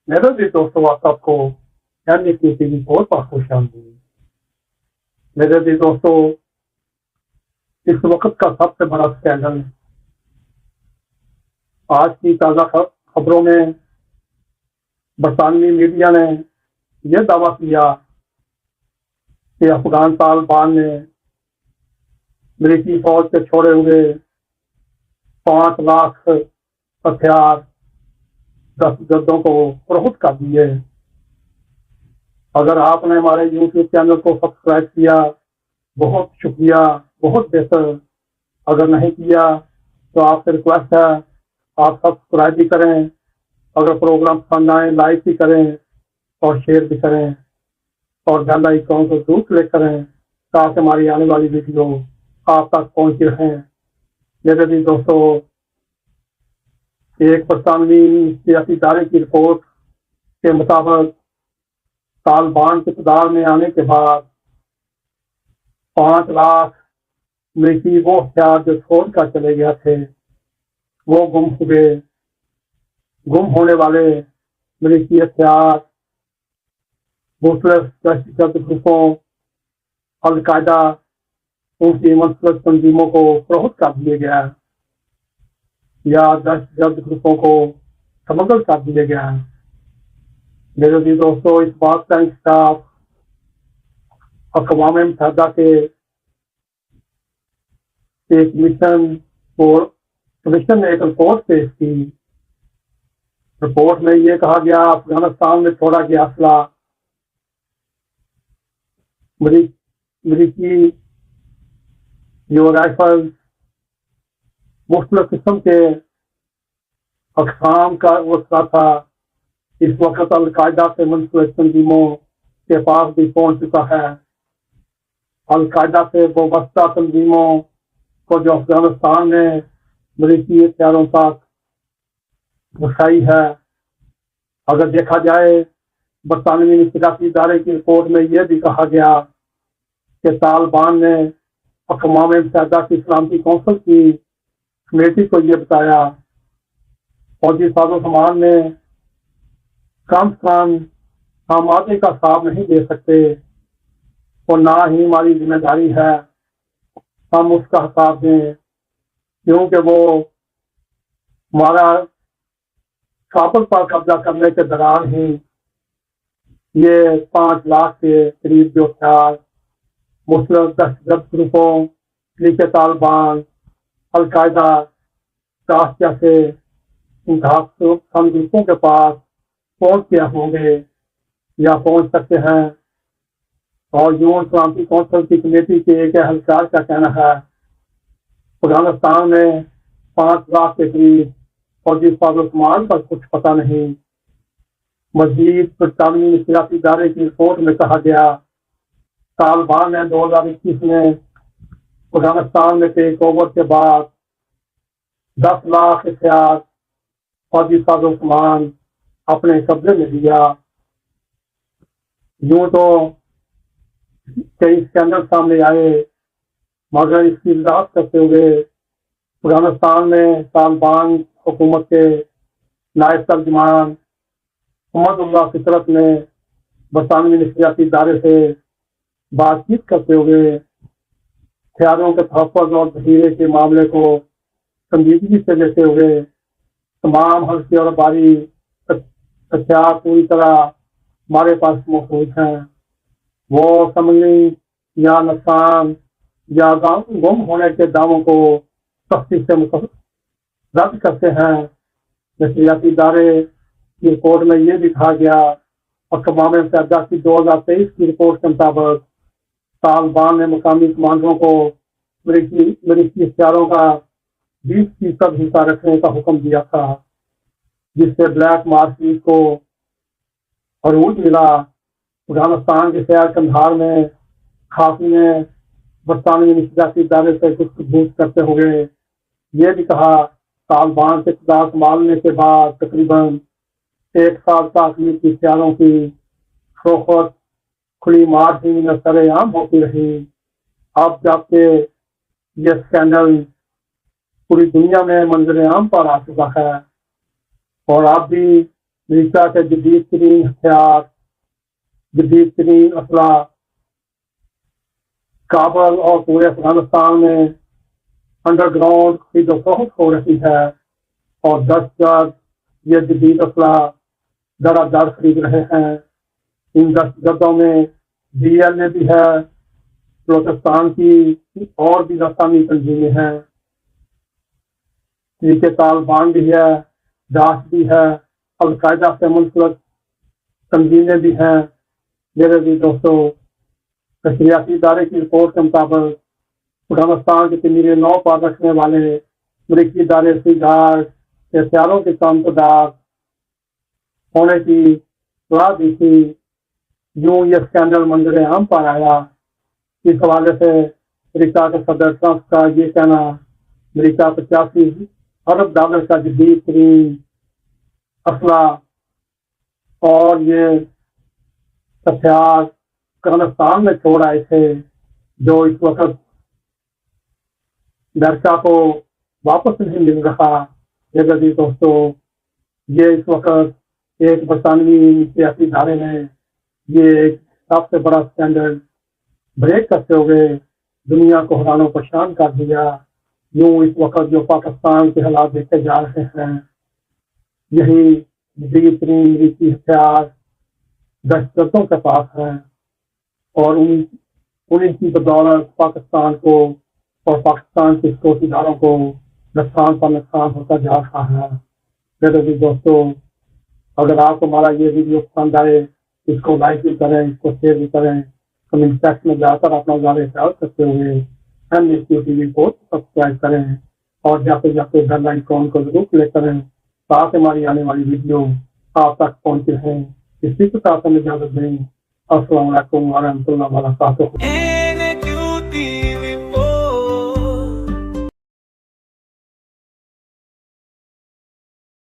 میرے بھی دوستوں آپ سب کو یعنی ٹی وی بہت بہت خوش آمدید۔ میرے بھی دوستوں، اس وقت کا سب سے بڑا اسکینڈل آج کی تازہ خبروں میں برطانوی میڈیا نے یہ دعویٰ کیا کہ افغان طالبان نے امریکی فوج سے چھوڑے ہوئے 5 لاکھ ہتھیار دہشت گردوں کو فروخت کر دیے۔ اگر آپ نے ہمارے یوٹیوب چینل کو سبسکرائب کیا بہت شکریہ، بہت بہتر۔ اگر نہیں کیا تو آپ سے ریکویسٹ ہے آپ سبسکرائب بھی کریں، اگر پروگرام پسند آئے لائک بھی کریں اور شیئر بھی کریں اور بیل آئیکن کو ضرور کلک کریں تاکہ ہماری آنے والی ویڈیو آپ تک پہنچ رہیں۔ میرے بھی دوستوں، ایک برطانوی سیاسی ادارے کی رپورٹ کے مطابق طالبان کے اقتدار میں آنے کے بعد 5 لاکھ امریکی وہ ہتھیار جو چھوڑ کر چلے گئے تھے وہ گم ہوئے۔ گم ہونے والے امریکی ہتھیار مختلف دہشت گرد گروپوں، القاعدہ ان کی منسلک تنظیموں کو فروخت کر دیا گیا یا دہشت گرد گروپوں کو سمگل کر دیا گیا۔ میرے بھی دوستوں، اس بات کا انکشاف اقوام متحدہ کے ایک کمیشن نے ایک رپورٹ پیش کی۔ رپورٹ میں یہ کہا گیا افغانستان میں چھوڑا گیا اسلحہ امریکی جو رائفل مختلف قسم کے اقسام کا وسیلہ تھا، اس وقت القاعدہ سے منسلک تنظیموں کے پاس بھی پہنچ چکا ہے۔ القاعدہ سے وابستہ تنظیموں کو جو افغانستان میں امریکی ہتھیاروں تک رسائی ہے۔ اگر دیکھا جائے برطانوی سیاسی ادارے کی رپورٹ میں یہ بھی کہا گیا کہ طالبان نے اقوام متحدہ کی سلامتی کونسل کی کمیٹی کو یہ بتایا فوجی ساز و سامان میں کم سے کم ہم آدھے کا حساب نہیں دے سکتے اور نہ ہی ہماری ذمہ داری ہے ہم اس کا حساب دیں، کیونکہ وہ ہمارا کابل پر قبضہ کرنے کے دوران ہی یہ 5 لاکھ کے قریب جو ہتھیار مختلف دہشت گرد گروپوں، لیگ طالبان، القاعدہ، آسیا سے گروپوں کے پاس پہنچ گئے ہوں گے یا پہنچ سکتے ہیں۔ اور یون سلامتی کونسل کی کمیٹی کے ایک اہلکار کا کہنا ہے افغانستان میں 5 لاکھ کے قریب فوجی ساز و سامان پر کچھ پتہ نہیں۔ مزید برطانوی سیاسی ادارے کی رپورٹ میں کہا گیا طالبان نے 2021 میں افغانستان میں ٹیک اوور کے بعد 10 لاکھ ہتھیار فوجی ساز و سامان اپنے قبضے میں لیا۔ یوں تو کئی اسکینڈل سامنے آئے مگر اس کی وضاحت کرتے ہوئے افغانستان میں طالبان حکومت کے نائب ترجمان محمد اللہ فطرت نے برطانوی نفسیاتی ادارے سے بات چیت کرتے ہوئے ہتھیاروں کے تحفظ اور ذخیرے کے معاملے کو سنجیدگی سے لیتے ہوئے تمام ہلکے اور بھاری ہتھیار پوری طرح ہمارے پاس موجود ہیں، وہ سمگلنگ یا نقصان یا گم ہونے کے دعووں کو سختی سے رد کرتے ہیں۔ نفسیاتی ادارے کی رپورٹ میں یہ بھی کہا گیا اقوام متحدہ کی 2023 کی رپورٹ کے مطابق طالبان نے مقامی کمانڈروں کو امریکی ہتھیاروں کا 20% حصہ رکھنے کا حکم دیا تھا، جس سے بلیک مارکیٹ کو عروج ملا۔ افغانستان کے شہر قندھار میں خافی نے برطانوی نفسیاتی ادارے سے گفتگو کرتے ہوئے یہ بھی کہا طالبان سے اقتدار سنبھالنے کے بعد تقریباً 1 سال تک امریکی ہتھیاروں کی فروخت کھلی مارجن میں سر عام ہوتی رہی۔ اب جبکہ یہ اسکینڈل پوری دنیا میں منظر عام پر آ چکا ہے اور اب بھی امریکہ کے جدید ترین ہتھیار، جدید ترین اسلحہ کابل اور پورے افغانستان میں انڈر گراؤنڈ خرید و فروخت ہو رہی ہے، اور دست گرد یہ جدید اسلحہ دڑا دڑ خرید رہے ہیں۔ ان دست گردوں میں ڈی ایل اے بھی ہے، بلوچستان کی اور بھی لسانی تنظیمیں ہیں، طالبان بھی ہے، داعش بھی ہے، القاعدہ سے منسلک تنظیمیں بھی ہیں۔ میرے بھی دوستو، نشریاتی ادارے کی رپورٹ کے مطابق افغانستان کے تعمیر نو پر رکھنے والے امریکی ادارے سیگار کے ہتھیاروں کی تعداد ہونے کی صلاح دی تھی۔ یوں یہ اسکینڈل منظر عام پر آیا۔ اس حوالے سے امریکہ کے صدر ٹرمپ کا یہ کہنا، امریکہ 85 ارب ڈالر کا جدید ترین اسلحہ اور یہ ہتھیار افغانستان میں چھوڑ آئے تھے، جو اس وقت امریکہ کو واپس نہیں مل رہا۔ میرے عزیز دوستو، یہ اس وقت ایک برطانوی سیاسی ادارے نے یہ ایک سب سے بڑا اسٹینڈرڈ بریک کرتے ہوئے دنیا کو حیران و پریشان کر دیا۔ یوں اس وقت جو پاکستان کے حالات دیکھے جا رہے ہیں، یہی جدید ترین امریکی ہتھیار دہشت گردوں کے پاس ہے، اور انہیں کی بدولت پاکستان کو اور پاکستان کے سکیورٹی اداروں کو نقصان پر نقصان ہوتا جا رہا ہے۔ میرے بھی دوستو، اگر آپ کو ہمارا یہ ویڈیو پسند آئے، اس کو لائک بھی کریں، اس کو شیئر بھی کریں، کمنٹ سیکشن میں جا کر اپنا نظر خیال کرتے ہوئے MSQ TV کو سبسکرائب کریں، اور جاتے جاتے بیل آئیکن کو ضرور کلک کریں تاکہ ہماری آنے والی ویڈیو آپ تک پہنچے ہیں۔ اسی کے ساتھ ہمیں اجازت دیں۔ السلام علیکم ورحمۃ اللہ وبرکاتہ۔